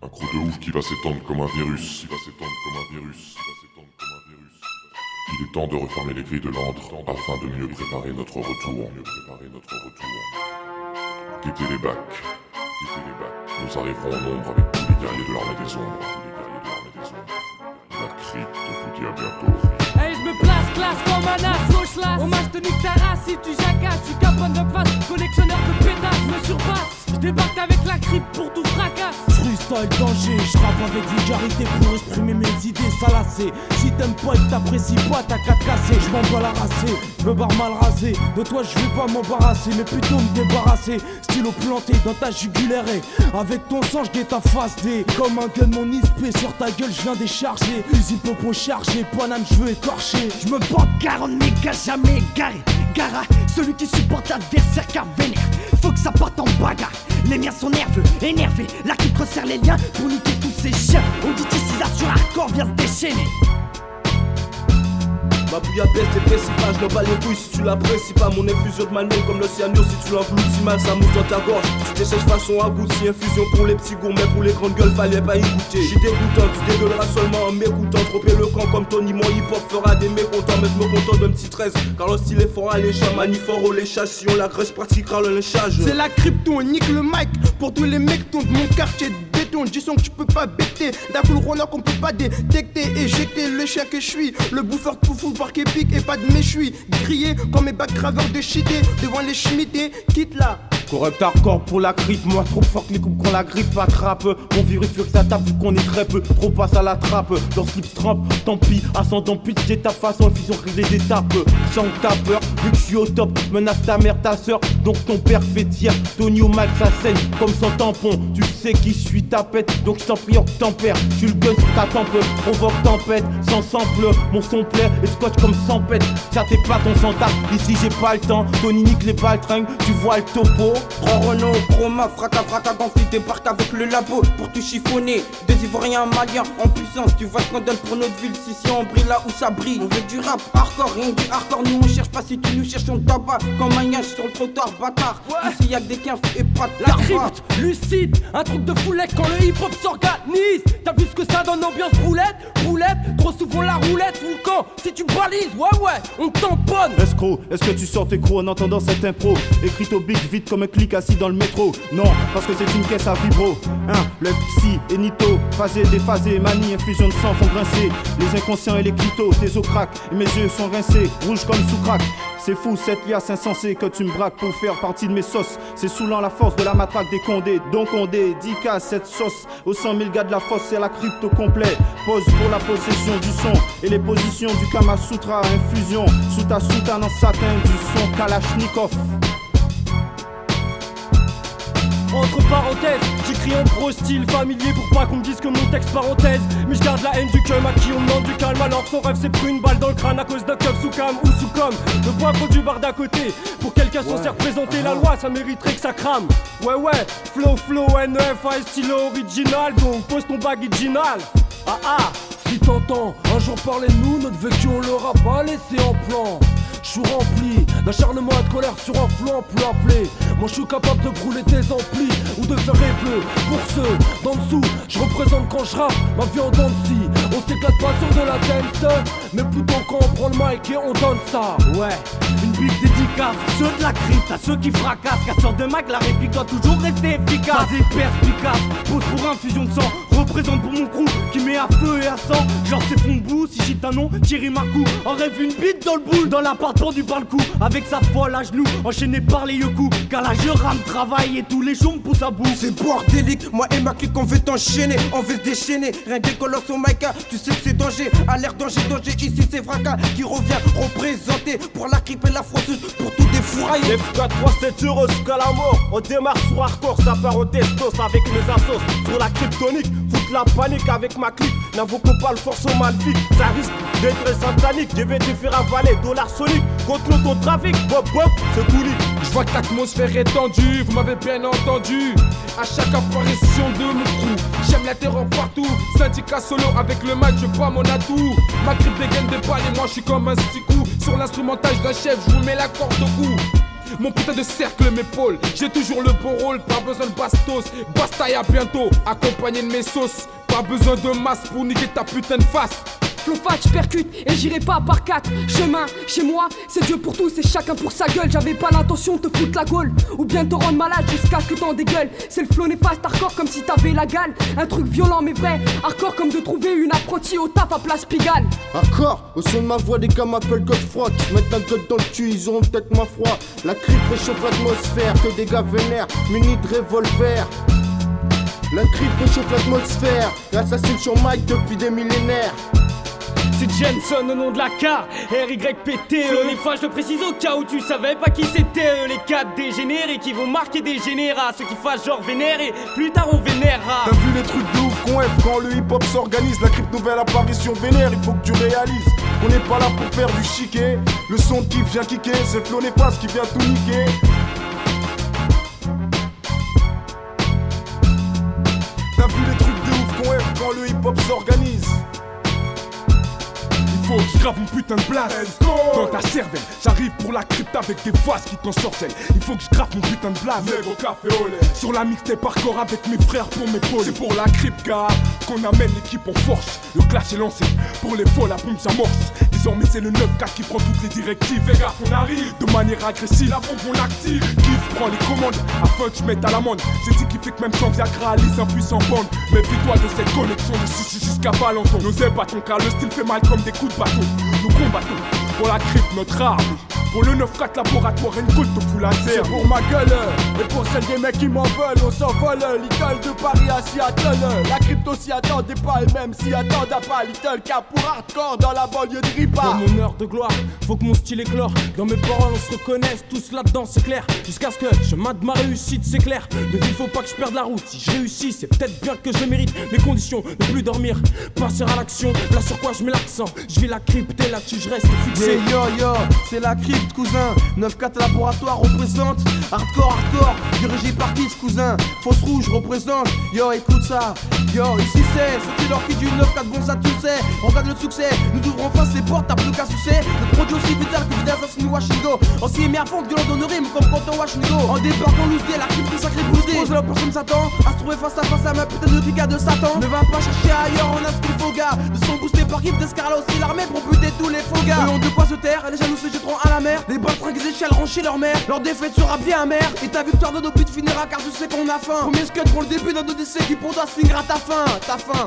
Un crew de ouf qui va s'étendre comme un virus. Il est temps de refermer les grilles de l'antre afin de mieux préparer notre retour. Guettez les bacs. Nous arriverons au nombre avec tous les guerriers de l'armée des ombres. La crypte vous dit à bientôt. Hey, je me place classe comme un as, gauche là. Hommage de nique ta race si tu jacasses. Je suis capone de face, collectionneur de pétasses, me surpasse. Je débarque avec la crypte pour tout fracasse. Freestyle danger, je rappe avec vulgarité pour exprimer mes idées salacées. Si t'aimes pas et que t'apprécies pas, t'as qu'à te casser. Je m'en bats la racée, le bar mal rasé. De toi je vais pas m'embarrasser, mais plutôt me débarrasser. Stylo planté dans ta jugulaire. Avec ton sang je ta face D. Comme un gun mon ISP sur ta gueule je viens décharger. Usine popo chargé, Paname je veux écorcher. Je me bande car on n'est qu'à jamais égaré. Gara, celui qui supporte l'adversaire car vénère. Faut que ça parte en bagarre. Les miens sont nerveux, énervés. La qui resserre les liens pour niquer tous ces chiens. Auditisation hardcore vient se déchaîner. Ma bouillabaisse est principale, je n'en bats les couilles si tu l'apprécies pas. Mon infusion de malmène comme le cyanure si tu l'engloutis mal, ça mousse dans ta gorge. Tu t'échèches façon à goutti, infusion pour les petits gourmets, pour les grandes gueules, fallait pas y goûter. J'suis dégoûtant, tu dégueuleras seulement en m'écoutant. Trop éloquent comme Tony, mon hip-hop fera des mécontents. Mais je me contente d'un petit 13, car le style est fort alléchant. Manifort au léchage, si on l'agresse, pratiquera le léchage. C'est la crypto, nique le mic pour tous les mecs de mon quartier de béton. Du son que tu peux pas bêter, d'un coup le runner qu'on peut pas détecter. Éjecter le chien que je suis, le bouffeur de foufou, parc épique et pas de méchoui. Grillé comme mes bacs graveurs de chité devant les schmittés, quitte là. Correct hardcore pour la grippe, moi trop fort que les coupes quand la grippe attrape. Mon virus veut que ça tape vu qu'on est très peu, trop passe à la trappe. Dans slip trempe, tant pis, ascendant pitch, j'ai ta façon, infusion grise des étapes. Sans ta peur, vu que je suis au top, menace ta mère, ta soeur, donc ton père fait tiers. Tony au max, ça saigne comme sans tampon. Tu sais qui je suis, ta pète, donc je t'en prie, que tempère. Tu le gun sur ta tempe, provoque tempête, sans sample, mon son plaît, et scotch comme sans pète. Ça t'es pas ton sans tape, ici j'ai pas le temps. Tony nique les baltringues, tu vois le topo. Prends Renault, chroma, fracas, gonflé, débarque avec le labo pour tout chiffonner. Deux Ivoiriens maliens en puissance, tu vois ce qu'on donne pour notre ville. Si on brille là où ça brille, on veut du rap hardcore, rien du hardcore. Nous on cherche pas si tu nous cherches, on tabac comme un yage sur le trottoir, bâtard. Ici y'a que des quinfs et pas de la crypte, lucide, un truc de foulette quand le hip hop s'organise. T'as vu ce que ça donne, ambiance roulette, trop souvent la roulette sous le camp. Si tu balises, ouais, on tamponne. Escroc, est-ce que tu sors tes crocs en entendant cette impro? Écrite au beat vite comme un clic assis dans le métro. Non, parce que c'est une caisse à vibro. Le psy et Nito, phasé, déphasé, manie, infusion de sang font grincer les inconscients et les clitos, tes os craquent et mes yeux sont rincés, rouges comme sous crack. C'est fou cette liasse insensée que tu me braques pour faire partie de mes sauces. C'est saoulant la force de la matraque des condés. Donc on dé, 10K cette sauce. Aux 100 000 gars de la fosse, c'est la crypte au complet. Pose pour la possession du son et les positions du Kama Sutra. Infusion sous ta soutane en satin du son Kalachnikov. Entre parenthèses, j'écris en pro style familier pour pas qu'on me dise que mon texte parenthèse. Mais je garde la haine du cum à qui on demande du calme alors que son rêve c'est pris une balle dans le crâne à cause d'un keuf sous cam ou sous com. Le poivre du bar d'à côté, pour quelqu'un censé représenter la loi, ça mériterait que ça crame. Ouais, flow, NEFA stylo original, donc pose ton bag original. Si t'entends un jour parler de nous, notre vécu on l'aura pas laissé en plan. Je suis rempli d'acharnement et de colère sur un flanc plus appelé. Moi je suis capable de brûler tes amplis ou de faire bleu. Pour ceux d'en dessous, je représente quand je rappe ma vie en dents de scie. On s'éclate pas sur de la dance, mais plutôt quand on prend le mic et on donne ça. Ouais, une big dédicace, ceux de la crypte, à ceux qui fracassent. Casseur de Mac, la réplique doit toujours rester efficace. Phasé perspicace, pose pour infusion de sang. Représente pour mon crew qui met à feu et à sang. Genre c'est fond de boue, si j'ai un nom, Thierry Marcou. En rêve une bite dans le boule, dans l'appart pendu par le cou. Avec sa folle à genoux, enchaîné par les yoku. Car là je rame, travaille et tous les jours me poussent à bout. C'est bordélique, moi et ma clique on veut t'enchaîner, on veut se déchaîner. Rien que des colosses au mic, tu sais que c'est danger. Alerte danger, ici c'est Fracas qui revient représenter pour la grippe et la frosseuse, pour tout défourailler. F4-3 c'est heureux jusqu'à la mort. On démarre sur hardcore, ça part au testos avec mes assos. Sur la kryptonique, foutre la panique avec ma clique. N'invoquons pas le force au maléfique, ça risque d'être satanique. Je vais te faire avaler, dollar sonique. Contrôle ton trafic, bop, c'est couli. Je vois que l'atmosphère est tendue, vous m'avez bien entendu. À chaque apparition de mon crew, j'aime la terreur partout. Syndicat solo avec le mic, je prends mon atout. Ma grippe dégaine des balles et moi je suis comme un sticou. Sur l'instrumentage d'un chef, je vous mets la corde au cou. mon putain de cercle m'épaule. J'ai toujours le beau rôle, pas besoin de bastos. Basta et à bientôt, accompagné de mes sauces. Pas besoin de masse pour niquer ta putain de face. Flopatch, percute et j'irai pas par 4 chemins. Chez moi, c'est Dieu pour tous et chacun pour sa gueule. J'avais pas l'intention de te foutre la gaule ou bien te rendre malade jusqu'à ce que t'en dégueules. C'est le flow néfaste hardcore comme si t'avais la gale. Un truc violent mais vrai, hardcore comme de trouver une apprentie au taf à Place Pigalle. Hardcore, au son de ma voix, des gars m'appellent Godefroy. Qui se mettent un god dans le cul, ils auront peut-être ma foi. La crypte réchauffe l'atmosphère, que des gars vénères, munis de revolver. La crypte réchauffe l'atmosphère, l'assassine sur Mike depuis des millénaires. C'est Jensen au nom de la K, RYPTE. Les fois je le précise au cas où tu savais pas qui c'était. Les 4 dégénérés qui vont marquer des générats. Ceux qui fassent genre vénérer, plus tard on vénérera. T'as vu les trucs de ouf qu'on F quand le hip-hop s'organise. La crypte nouvelle apparition vénère, il faut que tu réalises qu'on n'est pas là pour faire du chiquet. Le son de kiff vient kicker, c'est le flow néfaste qui vient tout niquer. T'as vu les trucs de ouf qu'on F quand le hip-hop s'organise. Faut que je grave une putain de blase dans ta cervelle. J'arrive pour la crypte avec des vases qui t'ensorcellent. Il faut que je grave mon putain de blase Lève au café au lait. sur la mixtape hardcore avec mes frères pour mes pôles. C'est pour la crypte gars qu'on amène l'équipe en force. Le clash est lancé, pour les faux la bombe s'amorce. Désormais c'est le 9-4 qui prend toutes les directives. Les gars on arrive de manière agressive, la bombe on l'active. Kiff prend les commandes afin que je mette à l'amende. C'est ce qui fait que même sans Viagra les impuissants bandent. Méfie-toi de cette connexion de Sissi jusqu'à Valenton. N'osez pas ton car le style fait mal comme des coups de bâton. Nous combattons pour la crypte notre arme. Pour le 9-4 laboratoire une goutte au full laser. C'est pour ma gueule et pour celle des mecs qui m'en veulent. On s'envole, Little de Paris à Seattle. La crypto s'y attendait pas et même s'y attendait pas. Little cap pour hardcore dans la banlieue de Ripa. Dans mon heure de gloire, faut que mon style éclore. Dans mes paroles on se reconnaisse, tous là-dedans c'est clair. Jusqu'à ce que le chemin de ma réussite s'éclaire. De vie faut pas que je perde la route. Si je réussis c'est peut-être bien que je le mérite. Mes conditions, ne plus dormir, passer à l'action. Là sur quoi je mets l'accent, je vais la crypter là-dessus je reste fixé. Yeah, yo, c'est la crypte cousin. 9-4 laboratoire représente hardcore, dirigé par Kiff cousin. Fausse rouge représente, yo écoute ça. Yo ici c'est leur qui du 9-4 bon ça tu sais. Regarde le succès, nous ouvrons enfin ces portes, t'as plus qu'à sucer. Le produit aussi vital que Vidal Assassin Washington. Aussi émergent, violent d'honorime comme Quentin Washington. En débarquant loose la crypte sacrée bousée. Pose là personne s'attend à se trouver face à face à ma putain de brigade de Satan. Ne va pas chercher ailleurs, on a ce qu'il faut gars. De son boosté par Kiff d'Escarla aussi l'armée pour buter tous les faux gars. Eux ont de quoi se taire, les jaloux se jetteront à la mer. Les baltringues des échelles chez leur mère. Leur défaite sera bien amère. Et ta victoire de nos buts finira car tu sais qu'on a faim. Premier scud pour le début d'un odyssée qui pour toi signera ta fin. Ta fin.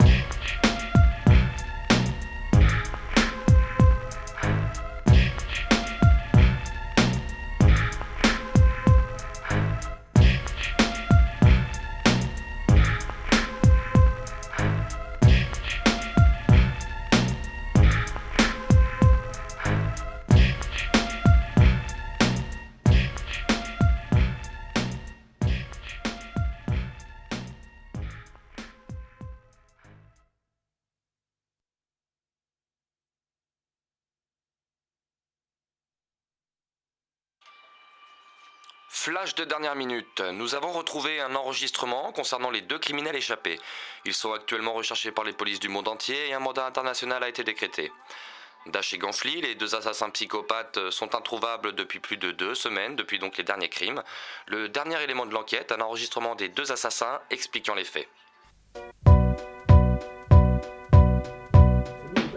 Flash de dernière minute, nous avons retrouvé un enregistrement concernant les 2 criminels échappés. Ils sont actuellement recherchés par les polices du monde entier et un mandat international a été décrété. Dash et Gonfly, les 2 assassins psychopathes, sont introuvables depuis plus de 2 semaines, depuis donc les derniers crimes. Le dernier élément de l'enquête, un enregistrement des 2 assassins expliquant les faits.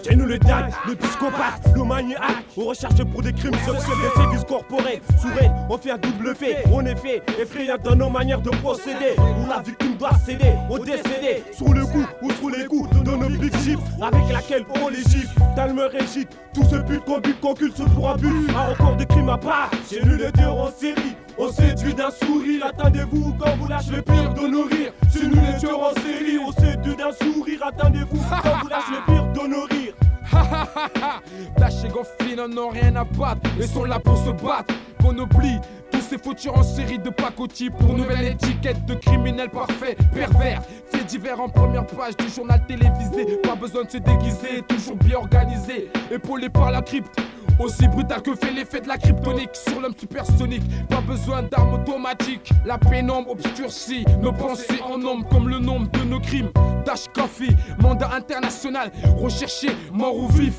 C'est nous le dingue, le psychopathe, le maniaque. On recherche pour des crimes sur des services corporels. Sourd, on fait un double fait. En effet, effrayant dans nos manières de procéder. Où la victime doit céder au décédé. Sur le coup ou sous les coups de nos big chips avec laquelle on les gifle. Dans le régite, tout ce but qu'on culte pour un but. Un record de crimes à part, c'est nous les tueurs en série. On séduit d'un sourire, attendez-vous quand vous lâchez le pire de nos rires. C'est nous les tueurs en série, on séduit d'un sourire, attendez-vous quand vous lâchez le pire de nos rires. Dash et Gonfly n'en ont rien à battre. Ils sont là pour se battre. Qu'on oublie tous ces fautures en série de pacotille pour nouvelle étiquette de criminels parfaits, pervers. Faits divers en première page du journal télévisé. Pas besoin de se déguiser, toujours bien organisé. Épaulé par la crypte. Aussi brutal que fait l'effet de la kryptonique sur l'homme supersonique. Pas besoin d'armes automatiques. La pénombre obscurcit nos pensées en nombre comme le nombre de nos crimes. Dash Coffee, mandat international, recherché, mort ou vif.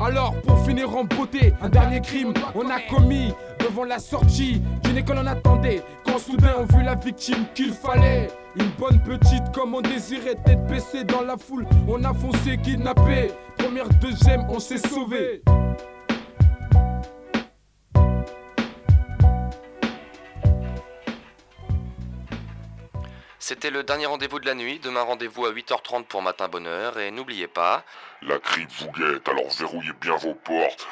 Alors pour finir en beauté, un dernier crime on a commis devant la sortie d'une école on attendait. Quand soudain on vit la victime qu'il fallait. Une bonne petite comme on désirait, tête baissée dans la foule. On a foncé, kidnappé. Première, deuxième, on s'est sauvé. C'était le dernier rendez-vous de la nuit. Demain, rendez-vous à 8h30 pour Matin Bonheur. Et n'oubliez pas... La cripe vous guette, alors verrouillez bien vos portes.